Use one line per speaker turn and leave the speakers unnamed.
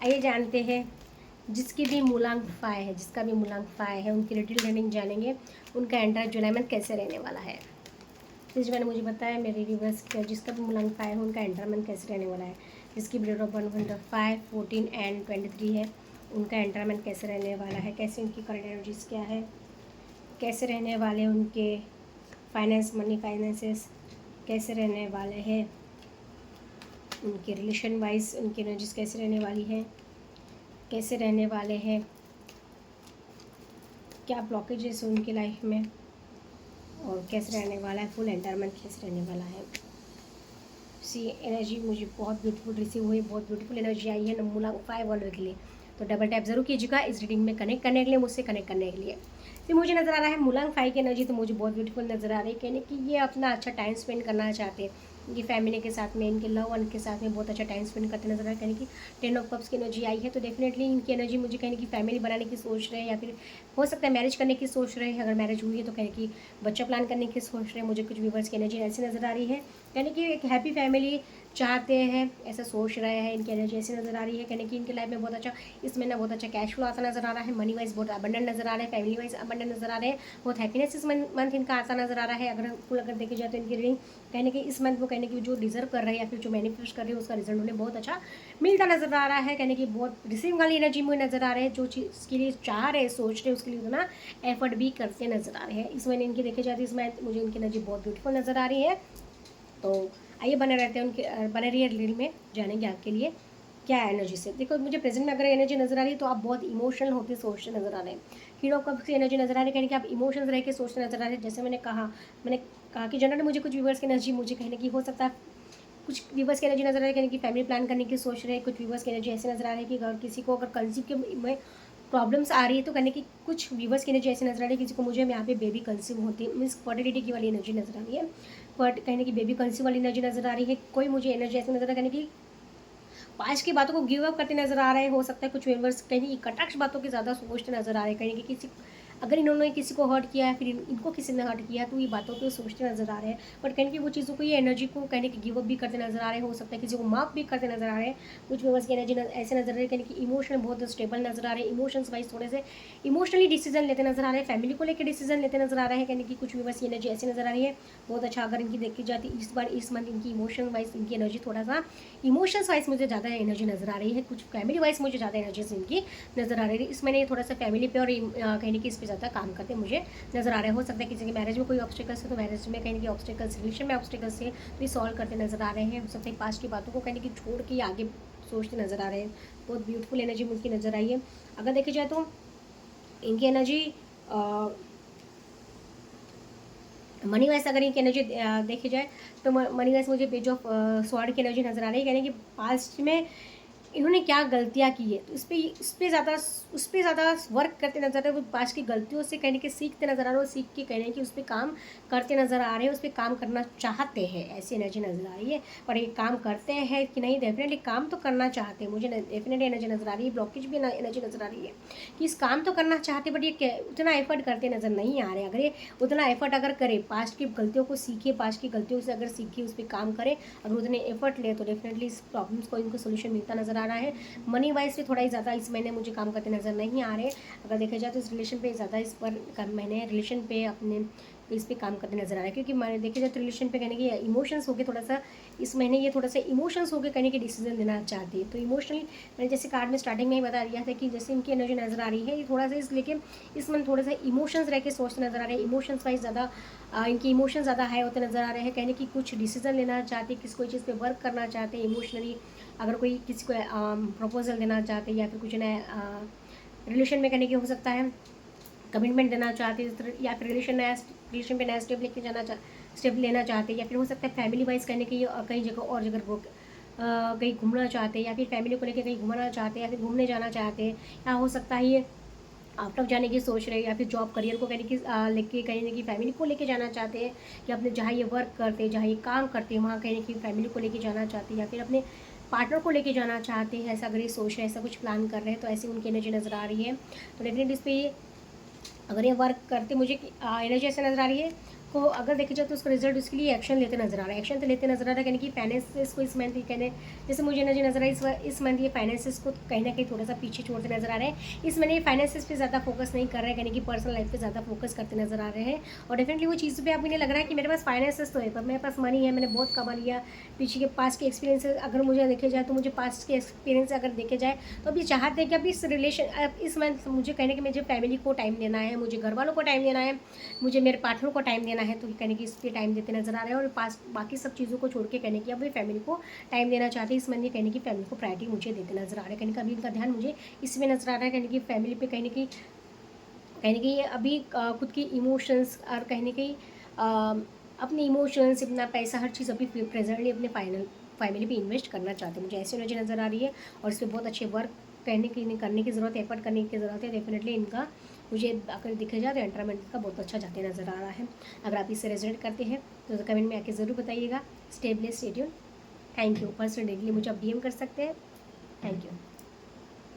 आइए जानते हैं जिसकी भी मूलांक फाय है, जिसका भी मूलांक फाय है उनकी डिटेल रनिंग जानेंगे, उनका एंटर जुलाई मंथ कैसे रहने वाला है। तो मैंने मुझे बताया मेरी रिवर्स किया, जिसका भी मूलांक फाय है उनका एंटर मंथ कैसे रहने वाला है, जिसकी डेट ऑफ बर्थ 5, 14 एंड 23 है, उनका एंटर मंथ कैसे रहने वाला है, कैसे उनकी करंट एनर्जीज क्या है, कैसे रहने वाले उनके फाइनेंस, मनी फाइनेंसेस कैसे रहने वाले हैं, उनके रिलेशन वाइज उनकी एनर्जीज कैसे रहने वाली है, कैसे रहने वाले हैं, क्या ब्लॉकेजेस हैं उनकी लाइफ में, और कैसे रहने वाला है फुल एंटायरमेंट कैसे रहने वाला है। सी एनर्जी मुझे बहुत ब्यूटीफुल रिसीव हुई, बहुत ब्यूटीफुल एनर्जी आई है मूलांक 5 वर्ल्ड के लिए। तो डबल टैप जरूर कीजिएगा इस रीडिंग में कनेक्ट करने के लिए, मुझसे कनेक्ट करने के लिए। तो मुझे नज़र आ रहा है मूलांक 5 की एनर्जी तो मुझे बहुत ब्यूटीफुल नज़र आ रही है, कहने कि ये अपना अच्छा टाइम स्पेंड करना चाहते हैं, इनकी फैमिली के साथ में, इनके लव वन के साथ में बहुत अच्छा टाइम स्पेंड करते नजर आ रहा है। कहने की 10 ऑफ कप्स की एनर्जी आई है, तो डेफिनेटली इनकी एनर्जी मुझे कहने की फैमिली बनाने की सोच रहे हैं, या फिर हो सकता है मैरिज करने की सोच रहे हैं। अगर मैरिज हुई है तो कहने की बच्चा प्लान करने की सोच रहे हैं। मुझे कुछ व्यूवर्स की एनर्जी ऐसी नज़र आ रही है, कहने की एक हैप्पी फैमिली चाहते हैं, ऐसा सोच रहे हैं। इनकी एनर्जी ऐसी नज़र आ रही है, कहने की इनकी लाइफ में बहुत अच्छा इस महीना बहुत अच्छा कैश फ्लो आता नजर आ रहा है, मनी वाइज बहुत अबंडेंट नजर आ रहा है, फैमिली वाइज अबंडेंट नजर आ रहे हैं, बहुत हैप्पीनेस इस मंथ इनका आता नजर आ रहा है। अगर देखी जाए तो इनकी रीडिंग कहने की इस मंथ वो कहने की जो डिजर्व कर रहे हैं या फिर जो मैनिफेस्ट कर रहे हैं उसका रिजल्ट उन्हें बहुत अच्छा मिलता नजर आ रहा है। कहने की बहुत रिसीविंग वाली एनर्जी मुझे नजर आ रहे हैं, जो चीज़ के लिए चाह रहे हैं, सोच रहे हैं, उसके लिए उतना एफर्ट भी करते नजर आ रहे हैं। इस महीने इनकी देखी जाए तो इस मंथ मुझे इनकी एनर्जी बहुत ब्यूटीफुल नजर आ रही है। तो आइए बने रहते हैं उनके, बने रहिए रील में, जानेंगे आपके लिए क्या एनर्जी से। देखो मुझे प्रेजेंट में अगर एनर्जी नजर आ रही है तो आप बहुत इमोशनल होते सोचते नजर आ रहे हैं। हीरो कब से एनर्जी नजर आ रही है, कहने कि आप इमोशंस रह के सोचते नजर आ रहे हैं। जैसे मैंने कहा कि जनरली मुझे कुछ व्यूवर्स की एनर्जी मुझे कहने की हो सकता है, कुछ व्यूवर्स की एनर्जी नजर आ रही है कहने की फैमिली प्लान करने की सोच रहे हैं। कुछ व्यूवर्स की एनर्जी ऐसे नजर आ रही है कि अगर किसी को अगर कंसीव के में प्रॉब्लम्स आ रही है तो कहने की कुछ व्यूवर्स की एनर्जी ऐसे नजर आ रही है किसी को मुझे यहाँ पे बेबी कंसीव होती मीन्स फर्टिलिटी की वाली एनर्जी नजर आ रही है। बट कहने की बेबी कंसीव वाली एनर्जी नजर आ रही है। कोई मुझे एनर्जी ऐसे नजर आ कहने की पास्ट की बातों को गिव अप करते नजर आ रहे हैं। हो सकता है कुछ व्यूअर्स कहीं कटाक्ष बातों की ज़्यादा सोचते नजर आ रहे हैं, कहीं कि किसी अगर इन्होंने किसी को हर्ट किया है फिर इनको किसी ने हर्ट किया तो ये बातों को सोचते नजर आ रहे हैं। बट कहने की वो चीज़ों को ये एनर्जी को कहने की गिव अप भी करते नजर आ रहे हैं। हो सकता है किसी को माफ भी करते नजर आ रहे हैं। कुछ व्यूअर्स की एनर्जी ऐसे नजर आ रही है कहने की इमोशन बहुत स्टेबल नजर आ रहे हैं, इमोशंस वाइज थोड़े से इमोशनली डिसीजन लेते नजर आ रहे हैं, फैमिली को लेकर डिसीजन लेते नजर आ रहे हैं। कहने की कुछ व्यूअर्स की एनर्जी ऐसी नजर आ रही है बहुत अच्छा। अगर इनकी देखी जाती इस बार इस मंथ इनकी इमोशन वाइज इनकी एनर्जी थोड़ा सा इमोशंस वाइज मुझे ज़्यादा एनर्जी नजर आ रही है। कुछ फैमिली वाइज मुझे ज़्यादा एनर्जीज इनकी नजर आ रही है। इस महीने थोड़ा सा फैमिली पे और कहने की इस पर ज़्यादा काम करते मुझे नजर आ रहे हैं। हो सकता है किसी की मैरिज में कोई ऑब्स्टिकल्स है तो मैरिज में कहने की ऑब्स्टिकल्स, रिलेशन में ऑब्स्टिकल्स है तो ये सॉल्व करते नजर आ रहे हैं। हो सकता है पास्ट की बातों को कहने की छोड़ के आगे सोचते नजर आ रहे हैं। बहुत ब्यूटीफुल एनर्जी मुझकी नजर आई है। अगर देखी जाए तो इनकी एनर्जी मनी वाइज अगर इनकी एनर्जी देखी जाए तो मनी वाइज मुझे पेज ऑफ स्वॉर्ड की एनर्जी नजर आ रही है। कहने कि पास्ट में इन्होंने क्या गलतियाँ की है तो उस पर ज़्यादा वर्क करते नजर आ रहे हैं। वो पास्ट की गलतियों से कहने के सीखते नजर आ रहे हैं, सीख के कहने की उस पर काम करते नजर आ रहे हैं, उस पर काम करना चाहते हैं, ऐसी एनर्जी नजर आ रही है। पर ये काम करते हैं कि नहीं, डेफिनेटली काम तो करना चाहते हैं, मुझे डेफिनेटली एनर्जी नजर आ रही है। ब्लॉकेज भी एनर्जी नजर आ रही है कि इस काम तो करना चाहते बट ये उतना एफर्ट करते नजर नहीं आ रहे। अगर ये उतना एफर्ट अगर करे, पास्ट की गलतियों को सीखे, पास्ट की गलतियों से अगर सीखे उस पर काम करे, अगर उतने एफर्ट ले तो डेफिनेटली इस प्रॉब्लम्स को इनको सोल्यूशन मिलता नजर आ रहा है। मनी वाइज भी थोड़ा ही ज़्यादा इस महीने मुझे काम करते नजर नहीं आ रहे। अगर देखा जाए तो इस रिलेशन पे ज़्यादा इस पर मैंने रिलेशन पे अपने इस पे काम करते नजर आ रहा है, क्योंकि मैंने देखा जाए तो रिलेशन पे कहने की इमोशंस हो गए थोड़ा सा इस महीने, ये थोड़ा सा इमोशंस हो गए कहने की डिसीजन लेना चाहती है। तो इमोशनली मैंने जैसे कार्ड में स्टार्टिंग में ही बता दिया था कि जैसे इनकी एनर्जी नजर आ रही है ये थोड़ा सा इस लेके इस मंथ थोड़ा सा इमोशंस रह के सोचते नजर आ रहे हैं। इमोशंस वाइज ज़्यादा इनकी इमोशन ज़्यादा हाई होते नजर आ रहे हैं। कहने की कुछ डिसीजन लेना चाहते, किसी कोई चीज़ पे वर्क करना चाहते हैं इमोशनली। अगर कोई किसी को प्रपोजल देना चाहते या फिर कुछ नया रिलेशन में कहने की हो सकता है कमिटमेंट देना चाहते या फिर रिलेशन पे नया स्टेप लेना चाहते, या फिर हो सकता है फैमिली वाइज कहने की कई जगह और जगह कहीं घूमना चाहते या फिर फैमिली को लेकर कहीं घूमना चाहते या फिर घूमने जाना चाहते, या हो सकता है ये आउट ऑफ जाने की सोच रहे हैं, या फिर जॉब करियर को कहने की लेके कहने की फैमिली को लेके जाना चाहते हैं, कि अपने जहाँ ये वर्क करते हैं जहाँ ये काम करते हैं वहाँ कहने की फैमिली को लेके जाना चाहते हैं, या फिर अपने पार्टनर को लेके जाना चाहते हैं। ऐसा अगर ये सोच रहे हैं, ऐसा कुछ प्लान कर रहे हैं तो ऐसी उनकी एनर्जी नज़र आ रही है। तो डेफिनेटली इस पर अगर ये वर्क करते मुझे एनर्जी ऐसे नज़र आ रही है, को अगर देखा जाए तो उसका रिजल्ट उसके लिए एक्शन लेते नजर आ रहा है, एक्शन तो लेते नजर आ रहा है, यानी कि फाइनेंसेस को इस मंथ कहने, जैसे मुझे एनर्जी नजर आ रही है इस मंथ ये फाइनेंसेस को कहीं ना कहीं थोड़ा सा पीछे छोड़ते नजर आ रहे हैं। इस महीने ये फाइनेंसेस पे ज़्यादा फोकस नहीं कर रहे हैं, यानी कि पर्सनल लाइफ पे ज़्यादा फोकस करते नजर आ रहे हैं। और डेफिनेटली वो चीज़ पे अब इन्हें लग रहा है कि मेरे पास फाइनेंसेस तो है, पर मेरे पास मनी है, मैंने बहुत कमा लिया, पीछे के पास के एक्सपीरियंस अगर मुझे देखे जाए तो मुझे पास्ट के एक्सपीरियंस अगर देखे जाए तो अभी चाहते हैं कि अभी इस रिलेशन, अब इस मंथ मुझे कहने कि मुझे फैमिली को टाइम देना है, मुझे घर वालों को टाइम देना है, मुझे मेरे पार्टनर को टाइम देना है, तो कहने की इस पर टाइम देते नजर आ रहे हैं। और पास बाकी सब चीज़ों को छोड़ के कहने की अभी फैमिली को टाइम देना चाहते हैं। इस मंथ कहने की फैमिली को प्रायोरिटी मुझे देते नजर आ रहे हैं, कहने का अभी इनका ध्यान मुझे इसमें नजर आ रहा है, कहने की फैमिली पे कहने की अभी खुद की इमोशंस और कहने की अपने इमोशंस, अपना पैसा, हर चीज़ अभी प्रेजेंटली अपने फैमिली पे इन्वेस्ट करना चाहते हैं, मुझे ऐसी एनर्जी नज़र आ रही है। और इस पर बहुत अच्छे वर्क करने की ज़रूरत है, एफर्ट करने की ज़रूरत है। डेफिनेटली इनका मुझे अगर दिखा जाए तो एंटरमेंट का बहुत अच्छा जाते नज़र आ रहा है। अगर आप इससे रिजल्ट करते हैं तो कमेंट में आके ज़रूर बताइएगा। Stay blessed, stay tuned. Thank you. Personal directly मुझे आप डीएम कर सकते हैं। Thank you.